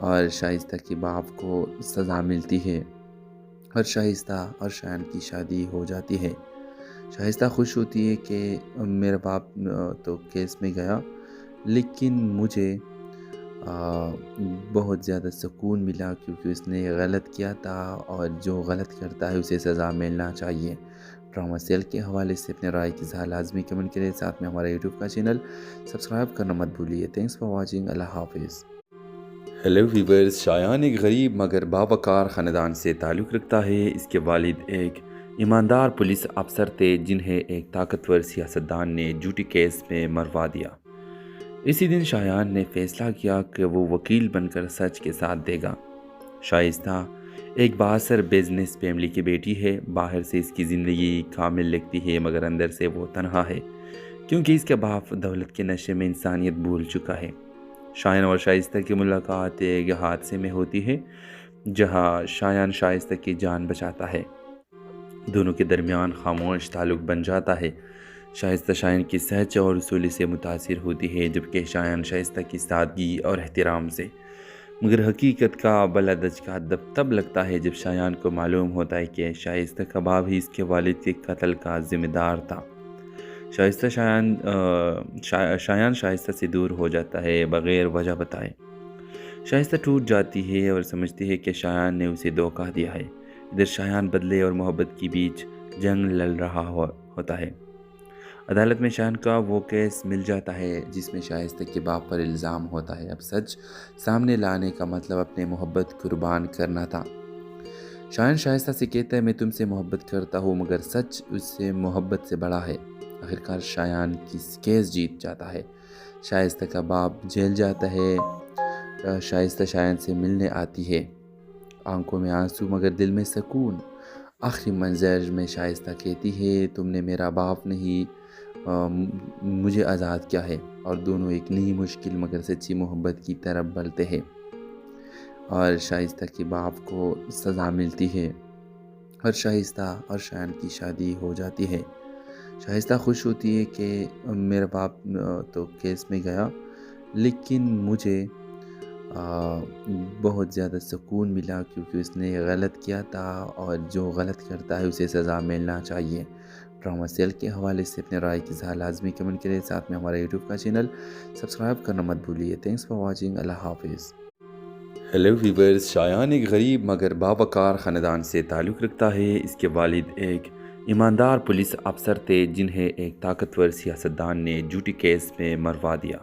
اور شائستہ کے باپ کو سزا ملتی ہے اور شائستہ اور شایان کی شادی ہو جاتی ہے۔ شائستہ خوش ہوتی ہے کہ میرا باپ تو کیس میں گیا، لیکن مجھے بہت زیادہ سکون ملا کیونکہ اس نے غلط کیا تھا، اور جو غلط کرتا ہے اسے سزا ملنا چاہیے۔ ڈرامہ سیل کے حوالے سے اپنے رائے کی اظہار لازمی کمنٹ کریں، ساتھ میں ہمارا یوٹیوب کا چینل سبسکرائب کرنا مت بھولیے۔ تھینکس فار واچنگ، اللہ حافظ۔ ہیلو ویورز، شایان ایک غریب مگر باوقار خاندان سے تعلق رکھتا ہے۔ اس کے والد ایک ایماندار پولیس افسر تھے جنہیں ایک طاقتور سیاستدان نے جھوٹی کیس میں مروا دیا۔ اسی دن شایان نے فیصلہ کیا کہ وہ وکیل بن کر سچ کے ساتھ دے گا۔ شائستہ ایک بااثر بزنس فیملی کی بیٹی ہے۔ باہر سے اس کی زندگی کامل لگتی ہے مگر اندر سے وہ تنہا ہے، کیونکہ اس کے باپ دولت کے نشے میں انسانیت بھول چکا ہے۔ شایان اور شائستہ کی ملاقات ایک حادثے میں ہوتی ہے جہاں شایان شائستہ کی جان بچاتا ہے۔ دونوں کے درمیان خاموش تعلق بن جاتا ہے۔ شائستہ شایان کی سچ اور اصولی سے متاثر ہوتی ہے، جبکہ شایان شائستہ کی سادگی اور احترام سے۔ مگر حقیقت کا بلا دھچکا تب لگتا ہے جب شایان کو معلوم ہوتا ہے کہ شائستہ کا باپ ہی اس کے والد کے قتل کا ذمہ دار تھا۔ شایان شائستہ سے دور ہو جاتا ہے بغیر وجہ بتائے۔ شائستہ ٹوٹ جاتی ہے اور سمجھتی ہے کہ شایان نے اسے دھوکہ دیا ہے۔ ادھر شایان بدلے اور محبت کے بیچ جنگ لڑ رہا ہوتا ہے۔ عدالت میں شایان کا وہ کیس مل جاتا ہے جس میں شائستہ کے باپ پر الزام ہوتا ہے۔ اب سچ سامنے لانے کا مطلب اپنے محبت قربان کرنا تھا۔ شایان شائستہ سے کہتا ہے، میں تم سے محبت کرتا ہوں، مگر سچ اس سے محبت سے بڑا ہے۔ آخرکار شایان کیس جیت جاتا ہے۔ شائستہ کا باپ جیل جاتا ہے۔ شائستہ شایان سے ملنے آتی ہے، آنکھوں میں آنسو مگر دل میں سکون۔ آخری منظر میں شائستہ کہتی ہے، تم نے میرا باپ نہیں مجھے آزاد کیا ہے، اور دونوں ایک نئی مشکل مگر سچی محبت کی طرف بڑھتے ہیں، اور شائستہ کے باپ کو سزا ملتی ہے اور شائستہ اور شایان کی شادی ہو جاتی ہے۔ شائستہ خوش ہوتی ہے کہ میرا باپ تو کیس میں گیا، لیکن مجھے بہت زیادہ سکون ملا کیونکہ اس نے غلط کیا تھا، اور جو غلط کرتا ہے اسے سزا ملنا چاہیے۔ ڈرامہ سیل کے حوالے سے اپنے رائے کی اظہار لازمی کمنٹ کریں، ساتھ میں ہمارا یوٹیوب کا چینل سبسکرائب کرنا مت بھولیے۔ تھینکس فار واچنگ، اللہ حافظ۔ ہیلو ویورز، شایان ایک غریب مگر باوقار خاندان سے تعلق رکھتا ہے۔ اس کے والد ایک ایماندار پولیس افسر تھے جنہیں ایک طاقتور سیاستدان نے جھوٹی کیس میں مروا دیا۔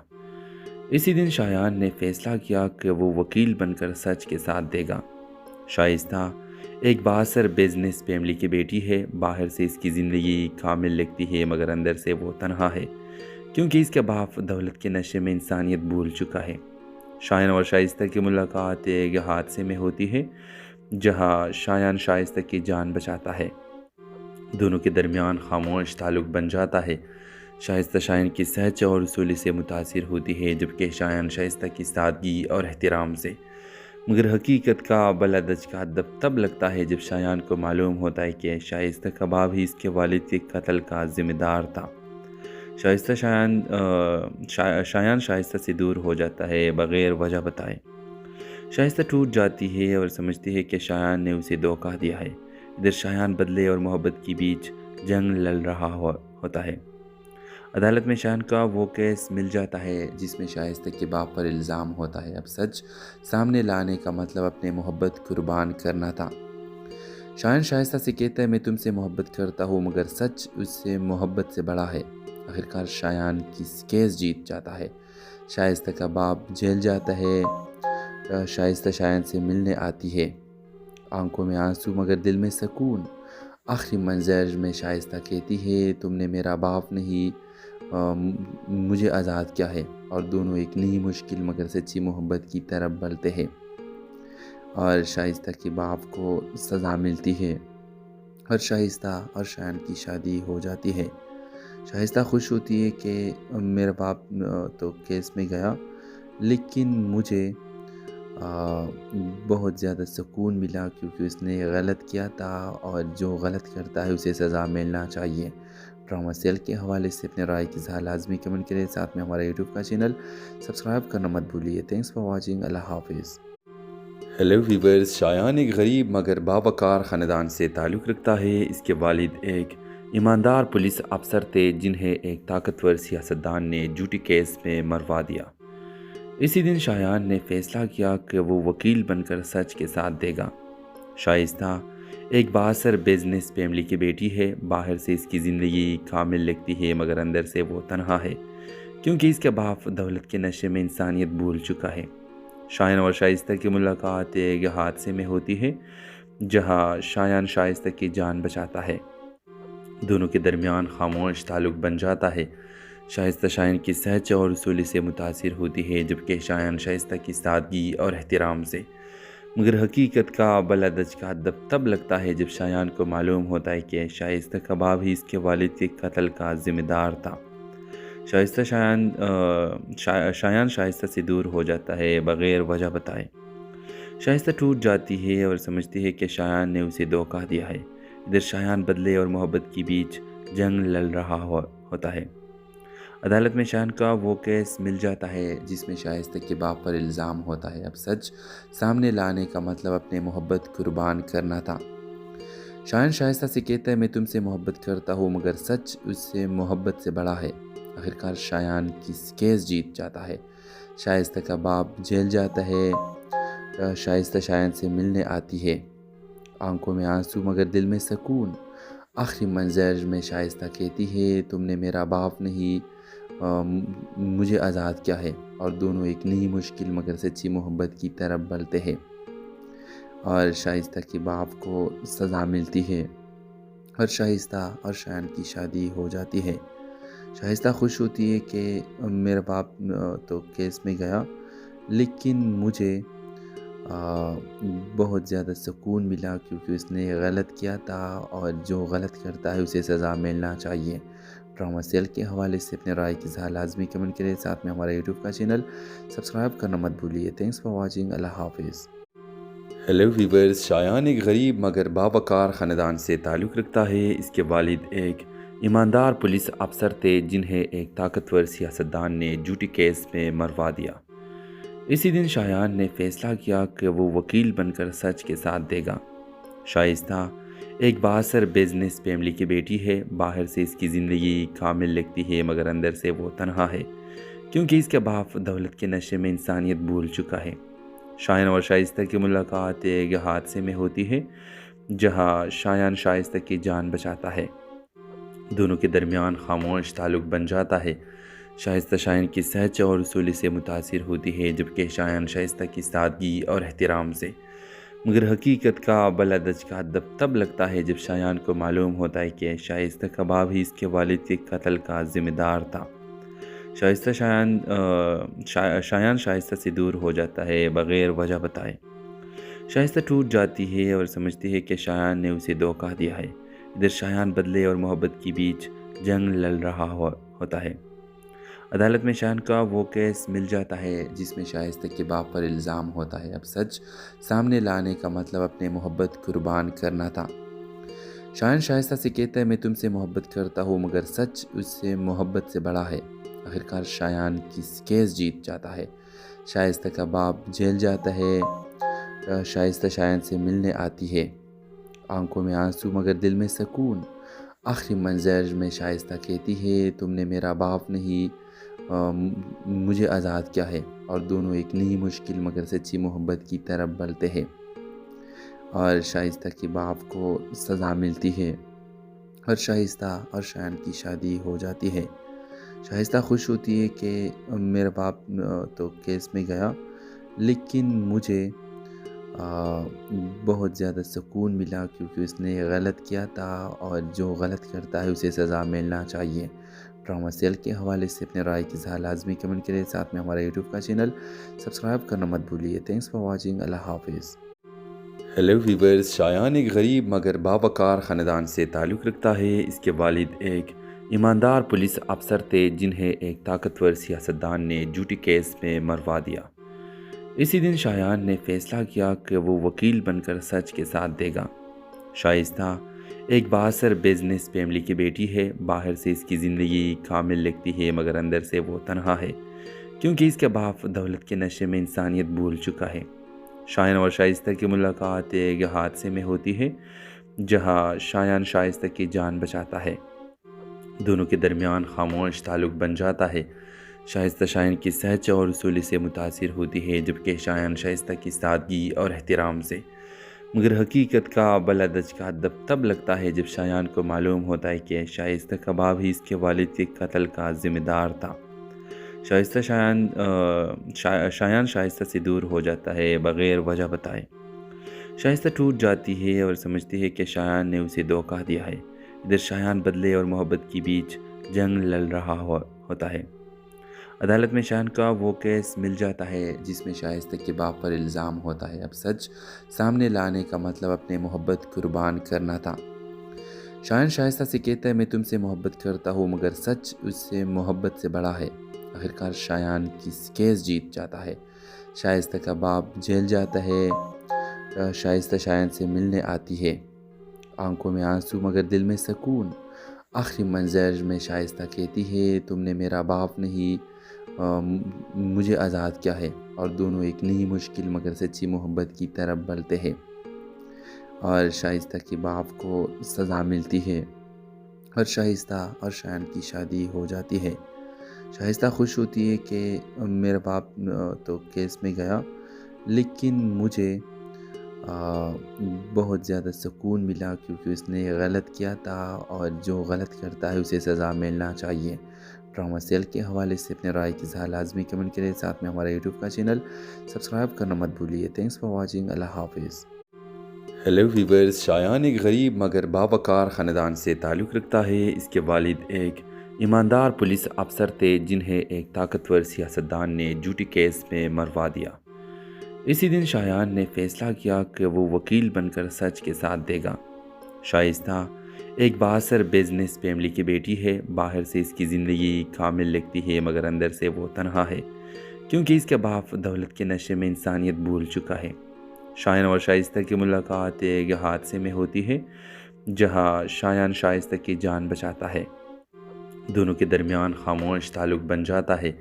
اسی دن شایان نے فیصلہ کیا کہ وہ وکیل بن کر سچ کے ساتھ دے گا۔ شائستہ ایک بااثر بزنس فیملی کی بیٹی ہے۔ باہر سے اس کی زندگی کامل لگتی ہے مگر اندر سے وہ تنہا ہے، کیونکہ اس کے باپ دولت کے نشے میں انسانیت بھول چکا ہے۔ شایان اور شائستہ کی ملاقات ایک حادثے میں ہوتی ہے جہاں شایان شائستہ کی جان بچاتا ہے۔ دونوں کے درمیان خاموش تعلق بن جاتا ہے۔ شائستہ شایان کی سچ اور اصولی سے متاثر ہوتی ہے، جبکہ شایان شائستہ کی سادگی اور احترام سے۔ مگر حقیقت کا بلا دھچکا تب لگتا ہے جب شایان کو معلوم ہوتا ہے کہ شائستہ کا باپ ہی اس کے والد کے قتل کا ذمہ دار تھا۔ شایان شائستہ سے دور ہو جاتا ہے بغیر وجہ بتائے۔ شائستہ ٹوٹ جاتی ہے اور سمجھتی ہے کہ شایان نے اسے دھوکہ دیا ہے۔ ادھر شایان بدلے اور محبت کے بیچ جنگ لڑ رہا ہوتا ہے۔ عدالت میں شایان کا وہ کیس مل جاتا ہے جس میں شائستہ کے باپ پر الزام ہوتا ہے۔ اب سچ سامنے لانے کا مطلب اپنے محبت قربان کرنا تھا۔ شایان شائستہ سے کہتا ہے، میں تم سے محبت کرتا ہوں، مگر سچ اس سے محبت سے بڑا ہے۔ آخرکار شایان کیس جیت جاتا ہے۔ شائستہ کا باپ جیل جاتا ہے۔ شائستہ شایان سے ملنے آتی ہے، آنکھوں میں آنسو مگر دل میں سکون۔ آخری منظر میں شائستہ کہتی ہے، تم نے میرا باپ نہیں مجھے آزاد کیا ہے، اور دونوں ایک نئی مشکل مگر سچی محبت کی طرف بڑھتے ہیں، اور شائستہ کے باپ کو سزا ملتی ہے اور شائستہ اور شایان کی شادی ہو جاتی ہے۔ شائستہ خوش ہوتی ہے کہ میرا باپ تو کیس میں گیا، لیکن مجھے بہت زیادہ سکون ملا کیونکہ اس نے غلط کیا تھا، اور جو غلط کرتا ہے اسے سزا ملنا چاہیے۔ ڈرامہ سیل کے حوالے سے اپنے رائے کی اظہار لازمی کمنٹ کریں، ساتھ میں ہمارا یوٹیوب کا چینل سبسکرائب کرنا مت بھولیے۔ تھینکس فار واچنگ، اللہ حافظ۔ ہیلو ویورز، شایان ایک غریب مگر باوقار خاندان سے تعلق رکھتا ہے۔ اس کے والد ایک ایماندار پولیس افسر تھے جنہیں ایک طاقتور سیاستدان نے جھوٹی کیس میں مروا دیا۔ اسی دن شایان نے فیصلہ کیا کہ وہ وکیل بن کر سچ کے ساتھ دے گا۔ شائستہ ایک بااثر بزنس فیملی کی بیٹی ہے۔ باہر سے اس کی زندگی کامل لگتی ہے مگر اندر سے وہ تنہا ہے، کیونکہ اس کے باپ دولت کے نشے میں انسانیت بھول چکا ہے۔ شایان اور شائستہ کی ملاقات ایک حادثے میں ہوتی ہے جہاں شایان شائستہ کی جان بچاتا ہے۔ دونوں کے درمیان خاموش تعلق بن جاتا ہے۔ شائستہ شایان کی سچ اور اصولی سے متاثر ہوتی ہے، جبکہ شایان شائستہ کی سادگی اور احترام سے۔ مگر حقیقت کا بلا دھچکا تب لگتا ہے جب شایان کو معلوم ہوتا ہے کہ شائستہ کا باپ ہی اس کے والد کے قتل کا ذمہ دار تھا۔ شایان شائستہ سے دور ہو جاتا ہے بغیر وجہ بتائے۔ شائستہ ٹوٹ جاتی ہے اور سمجھتی ہے کہ شایان نے اسے دھوکہ دیا ہے۔ ادھر شایان بدلے اور محبت کے بیچ جنگ لڑ رہا ہوتا ہے۔ عدالت میں شایان کا وہ کیس مل جاتا ہے جس میں شائستہ کے باپ پر الزام ہوتا ہے۔ اب سچ سامنے لانے کا مطلب اپنے محبت قربان کرنا تھا۔ شایان شائستہ سے کہتا ہے، میں تم سے محبت کرتا ہوں مگر سچ اس سے محبت سے بڑا ہے۔ آخرکار شایان کی کیس جیت جاتا ہے۔ شائستہ کا باپ جیل جاتا ہے۔ شائستہ شایان سے ملنے آتی ہے، آنکھوں میں آنسو مگر دل میں سکون۔ آخری منظر میں شائستہ کہتی ہے، تم نے میرا باپ نہیں مجھے آزاد کیا ہے، اور دونوں ایک نئی مشکل مگر سچی محبت کی طرف بڑھتے ہیں، اور شائستہ کے باپ کو سزا ملتی ہے اور شائستہ اور شایان کی شادی ہو جاتی ہے۔ شائستہ خوش ہوتی ہے کہ میرا باپ تو کیس میں گیا، لیکن مجھے بہت زیادہ سکون ملا کیونکہ اس نے غلط کیا تھا، اور جو غلط کرتا ہے اسے سزا ملنا چاہیے۔ ڈرامہ سیل کے حوالے سے اپنے رائے کی اظہار لازمی کمنٹ کریں، ساتھ میں ہمارا یوٹیوب کا چینل سبسکرائب کرنا مت بھولیے۔ Thanks for watching. اللہ حافظ۔ ہیلو ویورز، شایان ایک غریب مگر باوقار خاندان سے تعلق رکھتا ہے۔ اس کے والد ایک ایماندار پولیس افسر تھے جنہیں ایک طاقتور سیاستدان نے جھوٹی کیس میں مروا دیا۔ اسی دن شایان نے فیصلہ کیا کہ وہ وکیل بن کر سچ کے ساتھ دے گا۔ شائستہ ایک بااثر بزنس فیملی کی بیٹی ہے۔ باہر سے اس کی زندگی کامل لگتی ہے مگر اندر سے وہ تنہا ہے، کیونکہ اس کے باپ دولت کے نشے میں انسانیت بھول چکا ہے۔ شایان اور شائستہ کی ملاقات ایک حادثے میں ہوتی ہے جہاں شایان شائستہ کی جان بچاتا ہے۔ دونوں کے درمیان خاموش تعلق بن جاتا ہے۔ شائستہ شایان کی سچ اور اصولی سے متاثر ہوتی ہے، جبکہ شایان شائستہ کی سادگی اور احترام سے۔ مگر حقیقت کا بلا دھچکا تب لگتا ہے جب شایان کو معلوم ہوتا ہے کہ شائستہ کا باپ ہی اس کے والد کے قتل کا ذمہ دار تھا۔ شایان شائستہ سے دور ہو جاتا ہے بغیر وجہ بتائے۔ شائستہ ٹوٹ جاتی ہے اور سمجھتی ہے کہ شایان نے اسے دھوکہ دیا ہے۔ ادھر شایان بدلے اور محبت کے بیچ جنگ لڑ رہا ہوتا ہے۔ عدالت میں شایان کا وہ کیس مل جاتا ہے جس میں شائستہ کے باپ پر الزام ہوتا ہے۔ اب سچ سامنے لانے کا مطلب اپنے محبت قربان کرنا تھا۔ شایان شائستہ سے کہتا ہے، میں تم سے محبت کرتا ہوں مگر سچ اس سے محبت سے بڑا ہے۔ آخرکار شایان کی کیس جیت جاتا ہے۔ شائستہ کا باپ جیل جاتا ہے۔ شائستہ شایان سے ملنے آتی ہے، آنکھوں میں آنسو مگر دل میں سکون۔ آخری منظر میں شائستہ کہتی ہے، تم نے میرا باپ نہیں مجھے آزاد کیا ہے، اور دونوں ایک نئی مشکل مگر سچی محبت کی طرف بڑھتے ہیں، اور شائستہ کے باپ کو سزا ملتی ہے اور شائستہ اور شایان کی شادی ہو جاتی ہے۔ شائستہ خوش ہوتی ہے کہ میرا باپ تو کیس میں گیا، لیکن مجھے بہت زیادہ سکون ملا کیونکہ اس نے غلط کیا تھا، اور جو غلط کرتا ہے اسے سزا ملنا چاہیے۔ ڈرامہ سیل کے حوالے سے اپنے رائے کی اظہار لازمی کمنٹ کریں، ساتھ میں ہمارا یوٹیوب کا چینل سبسکرائب کرنا مت بھولیے۔ Thanks for watching. اللہ حافظ۔ ہیلو ویورز، شایان ایک غریب مگر باوقار خاندان سے تعلق رکھتا ہے۔ اس کے والد ایک ایماندار پولیس افسر تھے جنہیں ایک طاقتور سیاستدان نے جھوٹی کیس میں مروا دیا۔ اسی دن شایان نے فیصلہ کیا کہ وہ وکیل بن کر سچ کے ساتھ دے گا۔ شائستہ ایک بااثر بزنس فیملی کی بیٹی ہے۔ باہر سے اس کی زندگی کامل لگتی ہے مگر اندر سے وہ تنہا ہے، کیونکہ اس کے باپ دولت کے نشے میں انسانیت بھول چکا ہے۔ شایان اور شائستہ کی ملاقات ایک حادثے میں ہوتی ہے جہاں شایان شائستہ کی جان بچاتا ہے۔ دونوں کے درمیان خاموش تعلق بن جاتا ہے۔ شائستہ شایان کی سچ اور اصولی سے متاثر ہوتی ہے، جبکہ شایان شائستہ کی سادگی اور احترام سے۔ مگر حقیقت کا بلدج کا تب لگتا ہے جب شایان کو معلوم ہوتا ہے کہ شائستہ کا باپ ہی اس کے والد کے قتل کا ذمہ دار تھا۔ شایان شائستہ سے دور ہو جاتا ہے بغیر وجہ بتائے۔ شائستہ ٹوٹ جاتی ہے اور سمجھتی ہے کہ شایان نے اسے دھوکہ دیا ہے۔ ادھر شایان بدلے اور محبت کے بیچ جنگ لڑ رہا ہوتا ہے۔ عدالت میں شایان کا وہ کیس مل جاتا ہے جس میں شائستہ کے باپ پر الزام ہوتا ہے۔ اب سچ سامنے لانے کا مطلب اپنے محبت قربان کرنا تھا۔ شایان شائستہ سے کہتا ہے میں تم سے محبت کرتا ہوں، مگر سچ اس سے محبت سے بڑا ہے۔ آخرکار شایان کی کیس جیت جاتا ہے۔ شائستہ کا باپ جیل جاتا ہے۔ شائستہ شایان سے ملنے آتی ہے، آنکھوں میں آنسو مگر دل میں سکون۔ آخری منظر میں شائستہ کہتی ہے تم نے میرا باپ نہیں مجھے آزاد کیا ہے، اور دونوں ایک نئی مشکل مگر سچی محبت کی طرف بڑھتے ہیں، اور شائستہ کے باپ کو سزا ملتی ہے اور شائستہ اور شایان کی شادی ہو جاتی ہے۔ شائستہ خوش ہوتی ہے کہ میرا باپ تو کیس میں گیا، لیکن مجھے بہت زیادہ سکون ملا کیونکہ اس نے غلط کیا تھا، اور جو غلط کرتا ہے اسے سزا ملنا چاہیے۔ ڈرامہ سیل کے حوالے سے اپنے رائے کی اظہار لازمی کمنٹ کریں، ساتھ میں ہمارا یوٹیوب کا چینل سبسکرائب کرنا مت بھولیے۔ Thanks for watching. اللہ حافظ۔ ہیلو ویورز، شایان ایک غریب مگر باوقار خاندان سے تعلق رکھتا ہے۔ اس کے والد ایک ایماندار پولیس افسر تھے جنہیں ایک طاقتور سیاستدان نے جھوٹی کیس میں مروا دیا۔ اسی دن شایان نے فیصلہ کیا کہ وہ وکیل بن کر سچ کے ساتھ دے گا۔ شائستہ ایک بااثر بزنس فیملی کی بیٹی ہے۔ باہر سے اس کی زندگی کامل لگتی ہے مگر اندر سے وہ تنہا ہے، کیونکہ اس کے باپ دولت کے نشے میں انسانیت بھول چکا ہے۔ شایان اور شائستہ کی ملاقات ایک حادثے میں ہوتی ہے جہاں شایان شائستہ کی جان بچاتا ہے۔ دونوں کے درمیان خاموش تعلق بن جاتا ہے۔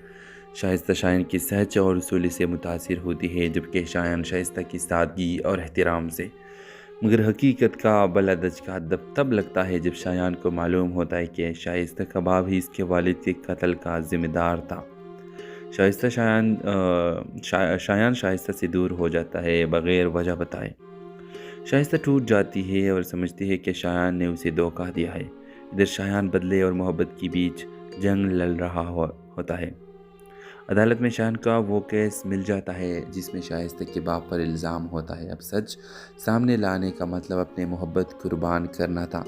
شائستہ شایان کی سچ اور اصولی سے متاثر ہوتی ہے، جبکہ شایان شائستہ کی سادگی اور احترام سے۔ مگر حقیقت کا بلدج کا تب لگتا ہے جب شایان کو معلوم ہوتا ہے کہ شائستہ کا باپ ہی اس کے والد کے قتل کا ذمہ دار تھا۔ شایان شائستہ سے دور ہو جاتا ہے بغیر وجہ بتائے۔ شائستہ ٹوٹ جاتی ہے اور سمجھتی ہے کہ شایان نے اسے دھوکہ دیا ہے۔ ادھر شایان بدلے اور محبت کے بیچ جنگ لڑ رہا ہوتا ہے۔ عدالت میں شایان کا وہ کیس مل جاتا ہے جس میں شائستہ کے باپ پر الزام ہوتا ہے۔ اب سچ سامنے لانے کا مطلب اپنے محبت قربان کرنا تھا۔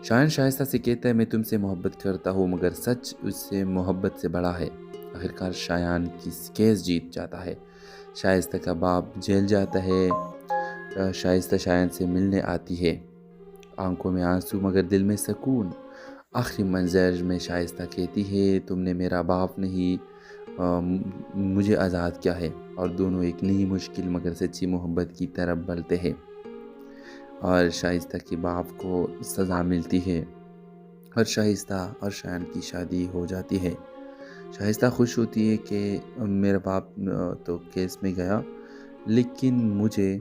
شایان شائستہ سے کہتا ہے میں تم سے محبت کرتا ہوں، مگر سچ اس سے محبت سے بڑا ہے۔ آخرکار شایان کی کیس جیت جاتا ہے۔ شائستہ کا باپ جیل جاتا ہے۔ شائستہ شایان سے ملنے آتی ہے، آنکھوں میں آنسو مگر دل میں سکون۔ آخری منظر میں شائستہ کہتی ہے تم نے میرا باپ نہیں مجھے آزاد کیا ہے، اور دونوں ایک نئی مشکل مگر سچی محبت کی طرف بڑھتے ہیں، اور شائستہ کے باپ کو سزا ملتی ہے اور شائستہ اور شایان کی شادی ہو جاتی ہے۔ شائستہ خوش ہوتی ہے کہ میرا باپ تو کیس میں گیا، لیکن مجھے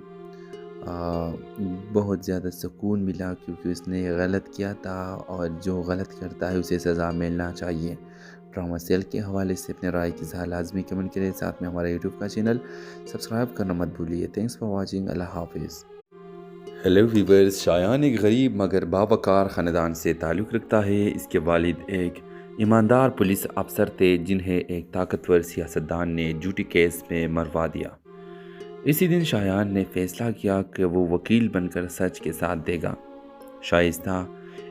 بہت زیادہ سکون ملا کیونکہ اس نے غلط کیا تھا، اور جو غلط کرتا ہے اسے سزا ملنا چاہیے۔ ڈرامہ سیل کے حوالے سے اپنے رائے کی اظہار لازمی کمنٹ کریں، ساتھ میں ہمارا یوٹیوب کا چینل سبسکرائب کرنا مت بھولیے۔ Thanks for watching. اللہ حافظ۔ ہیلو ویورز، شایان ایک غریب مگر باوقار خاندان سے تعلق رکھتا ہے۔ اس کے والد ایک ایماندار پولیس افسر تھے جنہیں ایک طاقتور سیاستدان نے جھوٹی کیس میں مروا دیا۔ اسی دن شایان نے فیصلہ کیا کہ وہ وکیل بن کر سچ کے ساتھ دے گا۔ شائستہ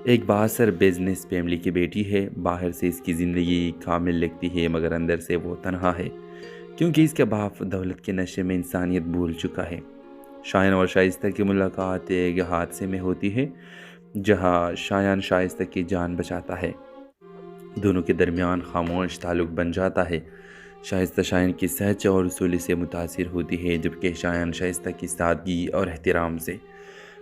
ایک بااثر بزنس فیملی کی بیٹی ہے۔ باہر سے اس کی زندگی کامل لگتی ہے مگر اندر سے وہ تنہا ہے، کیونکہ اس کے باپ دولت کے نشے میں انسانیت بھول چکا ہے۔ شایان اور شائستہ کی ملاقات ایک حادثے میں ہوتی ہے جہاں شایان شائستہ کی جان بچاتا ہے۔ دونوں کے درمیان خاموش تعلق بن جاتا ہے۔ شائستہ شایان کی سچ اور اصولی سے متاثر ہوتی ہے، جبکہ شایان شائستہ کی سادگی اور احترام سے۔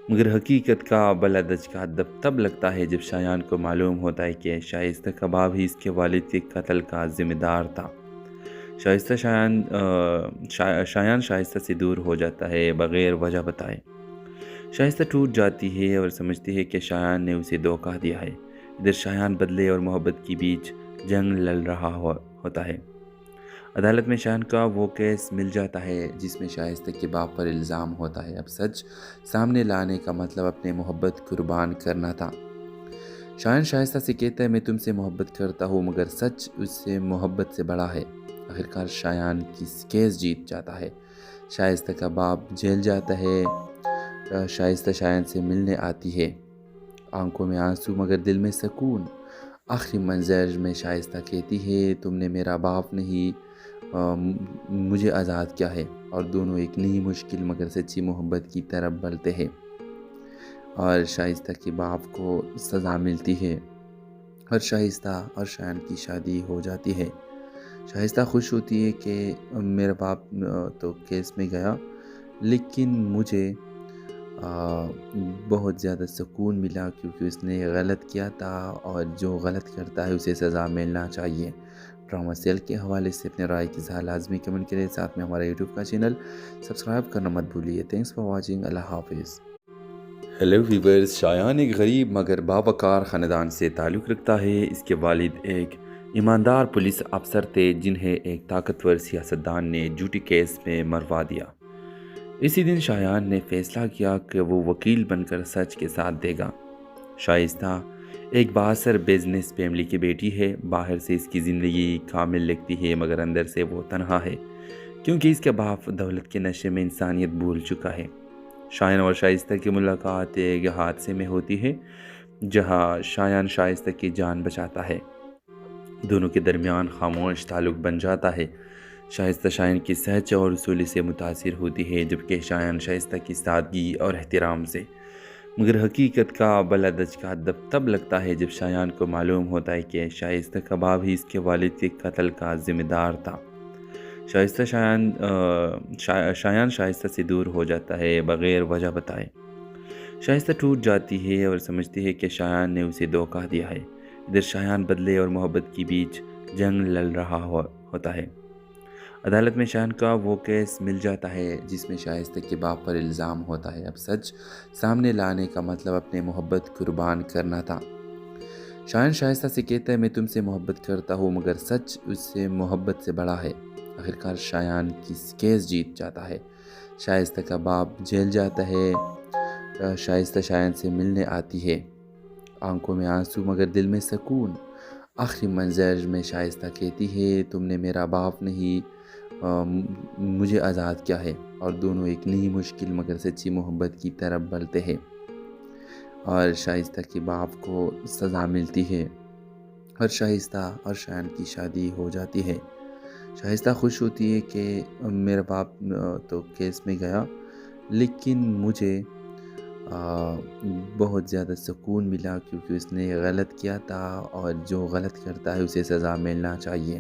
مگر حقیقت کا بلدج کا تب لگتا ہے جب شایان کو معلوم ہوتا ہے کہ شائستہ کا باپ ہی اس کے والد کے قتل کا ذمہ دار تھا۔ شائستہ شایان شائستہ سے دور ہو جاتا ہے بغیر وجہ بتائے۔ شائستہ ٹوٹ جاتی ہے اور سمجھتی ہے کہ شایان نے اسے دھوکہ دیا ہے۔ ادھر شایان بدلے اور محبت کے بیچ جنگ لڑ رہا ہوتا ہے۔ عدالت میں شایان کا وہ کیس مل جاتا ہے جس میں شائستہ کے باپ پر الزام ہوتا ہے۔ اب سچ سامنے لانے کا مطلب اپنے محبت قربان کرنا تھا۔ شایان شائستہ سے کہتا ہے میں تم سے محبت کرتا ہوں، مگر سچ اس سے محبت سے بڑا ہے۔ آخرکار شایان کی کیس جیت جاتا ہے۔ شائستہ کا باپ جیل جاتا ہے۔ شائستہ شایان سے ملنے آتی ہے، آنکھوں میں آنسو مگر دل میں سکون۔ آخری منظر میں شائستہ کہتی ہے تم نے میرا باپ نہیں مجھے آزاد کیا ہے، اور دونوں ایک نئی مشکل مگر سچی محبت کی طرف بڑھتے ہیں، اور شائستہ کے باپ کو سزا ملتی ہے اور شائستہ اور شایان کی شادی ہو جاتی ہے۔ شائستہ خوش ہوتی ہے کہ میرا باپ تو کیس میں گیا، لیکن مجھے بہت زیادہ سکون ملا کیونکہ اس نے غلط کیا تھا، اور جو غلط کرتا ہے اسے سزا ملنا چاہیے۔ ڈرامہ سیل کے حوالے سے اپنے رائے کی اظہار لازمی کمنٹ کریں، ساتھ میں ہمارا یوٹیوب کا چینل سبسکرائب کرنا مت بھولیے۔ تھینکس فار واچنگ، اللہ حافظ۔ ہیلو ویورز، شایان ایک غریب مگر باوقار خاندان سے تعلق رکھتا ہے۔ اس کے والد ایک ایماندار پولیس افسر تھے جنہیں ایک طاقتور سیاستدان نے جھوٹی کیس میں مروا دیا۔ اسی دن شایان نے فیصلہ کیا کہ وہ وکیل بن کر سچ کے ساتھ دے گا۔ شائستہ ایک بااثر بزنس فیملی کی بیٹی ہے۔ باہر سے اس کی زندگی کامل لگتی ہے مگر اندر سے وہ تنہا ہے، کیونکہ اس کے باپ دولت کے نشے میں انسانیت بھول چکا ہے۔ شایان اور شائستہ کی ملاقات ایک حادثے میں ہوتی ہے جہاں شایان شائستہ کی جان بچاتا ہے۔ دونوں کے درمیان خاموش تعلق بن جاتا ہے۔ شائستہ شایان کی سچ اور اصولی سے متاثر ہوتی ہے، جبکہ شایان شائستہ کی سادگی اور احترام سے۔ مگر حقیقت کا بلدج کا تب لگتا ہے جب شایان کو معلوم ہوتا ہے کہ شائستہ کا باپ ہی اس کے والد کے قتل کا ذمہ دار تھا۔ شایان شائستہ سے دور ہو جاتا ہے بغیر وجہ بتائے۔ شائستہ ٹوٹ جاتی ہے اور سمجھتی ہے کہ شایان نے اسے دھوکہ دیا ہے۔ ادھر شایان بدلے اور محبت کے بیچ جنگ لڑ رہا ہوتا ہے۔ عدالت میں شایان کا وہ کیس مل جاتا ہے جس میں شائستہ کے باپ پر الزام ہوتا ہے۔ اب سچ سامنے لانے کا مطلب اپنے محبت قربان کرنا تھا۔ شایان شائستہ سے کہتا ہے میں تم سے محبت کرتا ہوں، مگر سچ اس سے محبت سے بڑا ہے۔ آخرکار شایان کی کیس جیت جاتا ہے۔ شائستہ کا باپ جیل جاتا ہے۔ شائستہ شایان سے ملنے آتی ہے، آنکھوں میں آنسو مگر دل میں سکون۔ آخری منظر میں شائستہ کہتی ہے تم نے میرا باپ نہیں مجھے آزاد کیا ہے، اور دونوں ایک نئی مشکل مگر سچی محبت کی طرف بڑھتے ہیں، اور شائستہ کے باپ کو سزا ملتی ہے اور شائستہ اور شایان کی شادی ہو جاتی ہے۔ شائستہ خوش ہوتی ہے کہ میرا باپ تو کیس میں گیا، لیکن مجھے بہت زیادہ سکون ملا کیونکہ اس نے غلط کیا تھا، اور جو غلط کرتا ہے اسے سزا ملنا چاہیے۔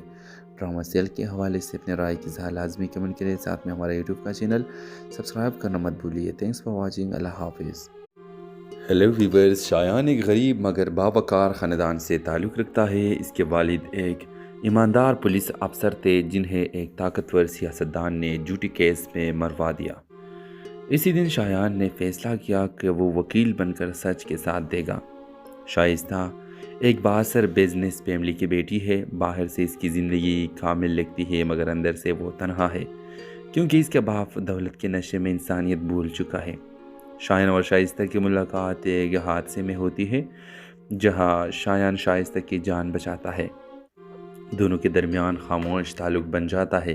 ڈرامہ سیل کے حوالے سے اپنے رائے کی اظہار لازمی کمنٹ کریں، ساتھ میں ہمارا یوٹیوب کا چینل سبسکرائب کرنا مت بھولیے۔ تھینکس فار واچنگ، اللہ حافظ۔ ہیلو ویورز، شایان ایک غریب مگر باوقار خاندان سے تعلق رکھتا ہے۔ اس کے والد ایک ایماندار پولیس افسر تھے جنہیں ایک طاقتور سیاستدان نے جھوٹی کیس میں مروا دیا۔ اسی دن شایان نے فیصلہ کیا کہ وہ وکیل بن کر سچ کے ساتھ دے گا۔ شائستہ ایک بااثر بزنس فیملی کی بیٹی ہے۔ باہر سے اس کی زندگی کامل لگتی ہے مگر اندر سے وہ تنہا ہے، کیونکہ اس کے باپ دولت کے نشے میں انسانیت بھول چکا ہے۔ شایان اور شائستہ کی ملاقات ایک حادثے میں ہوتی ہے جہاں شایان شائستہ کی جان بچاتا ہے۔ دونوں کے درمیان خاموش تعلق بن جاتا ہے۔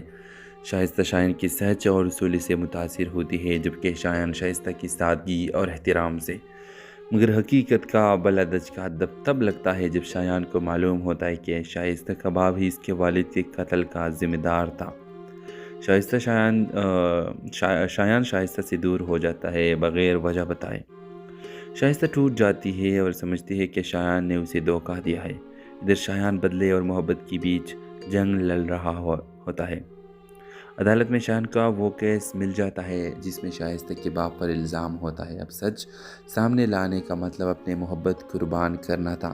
شائستہ شایان کی سچ اور اصولی سے متاثر ہوتی ہے، جبکہ شایان شائستہ کی سادگی اور احترام سے۔ مگر حقیقت کا بلدج کا تب لگتا ہے جب شایان کو معلوم ہوتا ہے کہ شائستہ کا باپ ہی اس کے والد کے قتل کا ذمہ دار تھا۔ شایان شائستہ سے دور ہو جاتا ہے بغیر وجہ بتائے۔ شائستہ ٹوٹ جاتی ہے اور سمجھتی ہے کہ شایان نے اسے دھوکہ دیا ہے۔ ادھر شایان بدلے اور محبت کے بیچ جنگ لڑ رہا ہوتا ہے۔ عدالت میں شایان کا وہ کیس مل جاتا ہے جس میں شائستہ کے باپ پر الزام ہوتا ہے۔ اب سچ سامنے لانے کا مطلب اپنے محبت قربان کرنا تھا۔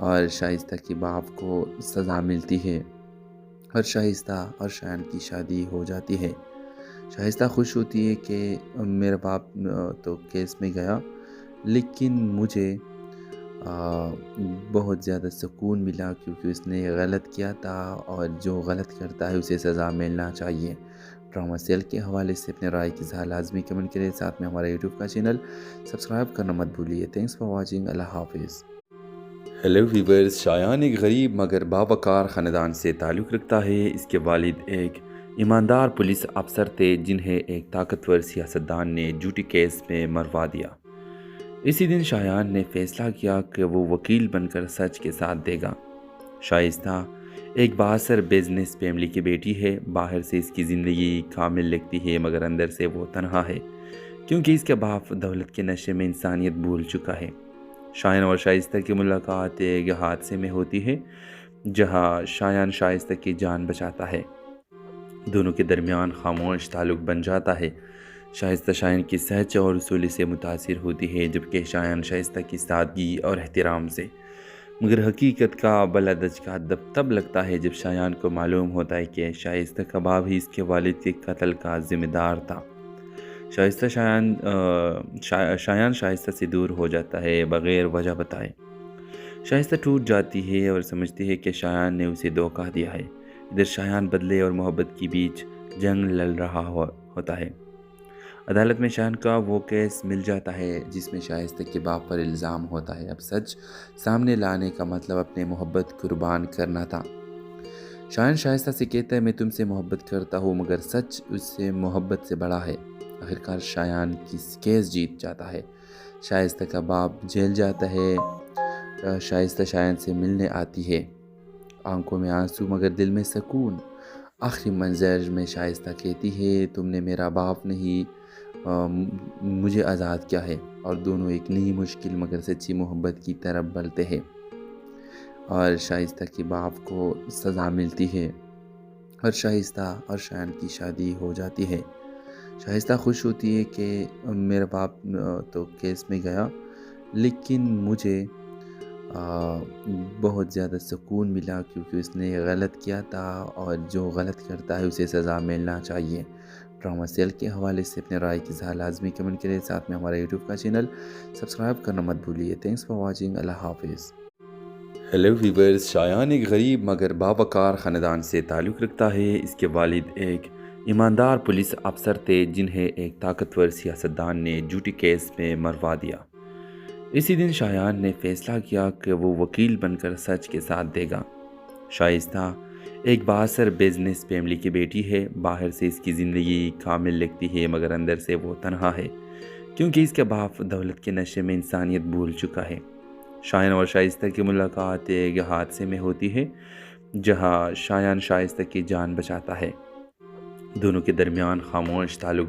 اور شائستہ کے باپ کو سزا ملتی ہے اور شائستہ اور شایان کی شادی ہو جاتی ہے۔ شائستہ خوش ہوتی ہے کہ میرا باپ تو کیس میں گیا، لیکن مجھے بہت زیادہ سکون ملا کیونکہ اس نے غلط کیا تھا، اور جو غلط کرتا ہے اسے سزا ملنا چاہیے۔ ڈرامہ سیل کے حوالے سے اپنے رائے کی اظہار لازمی کمنٹ کریں، ساتھ میں ہمارا یوٹیوب کا چینل سبسکرائب کرنا مت بھولیے۔ تھینکس فار واچنگ، اللہ حافظ۔ ہیلو ویورز، شایان ایک غریب مگر باوقار خاندان سے تعلق رکھتا ہے۔ اس کے والد ایک ایماندار پولیس افسر تھے جنہیں ایک طاقتور سیاستدان نے جھوٹی کیس میں مروا دیا۔ اسی دن شایان نے فیصلہ کیا کہ وہ وکیل بن کر سچ کے ساتھ دے گا۔ شائستہ ایک بااثر بزنس فیملی کی بیٹی ہے۔ باہر سے اس کی زندگی کامل لگتی ہے مگر اندر سے وہ تنہا ہے، کیونکہ اس کے باپ دولت کے نشے میں انسانیت بھول چکا ہے۔ شایان اور شائستہ کی ملاقات ایک حادثے میں ہوتی ہے جہاں شایان شائستہ کی جان بچاتا ہے۔ دونوں کے درمیان خاموش تعلق بن جاتا ہے۔ شائستہ شایان کی سچ اور اصولی سے متاثر ہوتی ہے، جبکہ شایان شائستہ کی سادگی اور احترام سے۔ مگر حقیقت کا بلا دھچکا تب لگتا ہے جب شایان کو معلوم ہوتا ہے کہ شائستہ کا باپ ہی اس کے والد کے قتل کا ذمہ دار تھا۔ شایان شائستہ سے دور ہو جاتا ہے بغیر وجہ بتائے۔ شائستہ ٹوٹ جاتی ہے اور سمجھتی ہے کہ شایان نے اسے دھوکہ دیا ہے۔ ادھر شایان بدلے اور محبت کے بیچ جنگ لڑ رہا ہوتا ہے۔ عدالت میں شایان کا وہ کیس مل جاتا ہے جس میں شائستہ کے باپ پر الزام ہوتا ہے۔ اب سچ سامنے لانے کا مطلب اپنے محبت قربان کرنا تھا۔ شایان شائستہ سے کہتا ہے، میں تم سے محبت کرتا ہوں مگر سچ اس سے محبت سے بڑا ہے۔ آخرکار شایان کی کیس جیت جاتا ہے۔ شائستہ کا باپ جیل جاتا ہے۔ شائستہ شایان سے ملنے آتی ہے، آنکھوں میں آنسو مگر دل میں سکون۔ آخری منظر میں شائستہ کہتی ہے، تم نے میرا باپ نہیں مجھے آزاد کیا ہے، اور دونوں ایک نئی مشکل مگر سچی محبت کی طرف بڑھتے ہیں، اور شائستہ کے باپ کو سزا ملتی ہے اور شائستہ اور شایان کی شادی ہو جاتی ہے۔ شائستہ خوش ہوتی ہے کہ میرا باپ تو کیس میں گیا، لیکن مجھے بہت زیادہ سکون ملا کیونکہ اس نے غلط کیا تھا، اور جو غلط کرتا ہے اسے سزا ملنا چاہیے۔ ڈرامہ سیل کے حوالے سے اپنے رائے کی اظہار لازمی کمنٹ کریں، ساتھ میں ہمارا یوٹیوب کا چینل سبسکرائب کرنا مت بھولیے۔ تھینکس فار واچنگ، اللہ حافظ۔ ہیلو ویورز، شایان ایک غریب مگر باوقار خاندان سے تعلق رکھتا ہے۔ اس کے والد ایک ایماندار پولیس افسر تھے جنہیں ایک طاقتور سیاستدان نے جھوٹی کیس میں مروا دیا۔ اسی دن شایان نے فیصلہ کیا کہ وہ وکیل بن کر سچ کے ساتھ دے گا۔ شائستہ ایک بااثر بزنس فیملی کی بیٹی ہے۔ باہر سے اس کی زندگی کامل لگتی ہے مگر اندر سے وہ تنہا ہے، کیونکہ اس کے باپ دولت کے نشے میں انسانیت بھول چکا ہے۔ شایان اور شائستہ کی ملاقات ایک حادثے میں ہوتی ہے جہاں شایان شائستہ کی جان بچاتا ہے۔ دونوں کے درمیان خاموش تعلق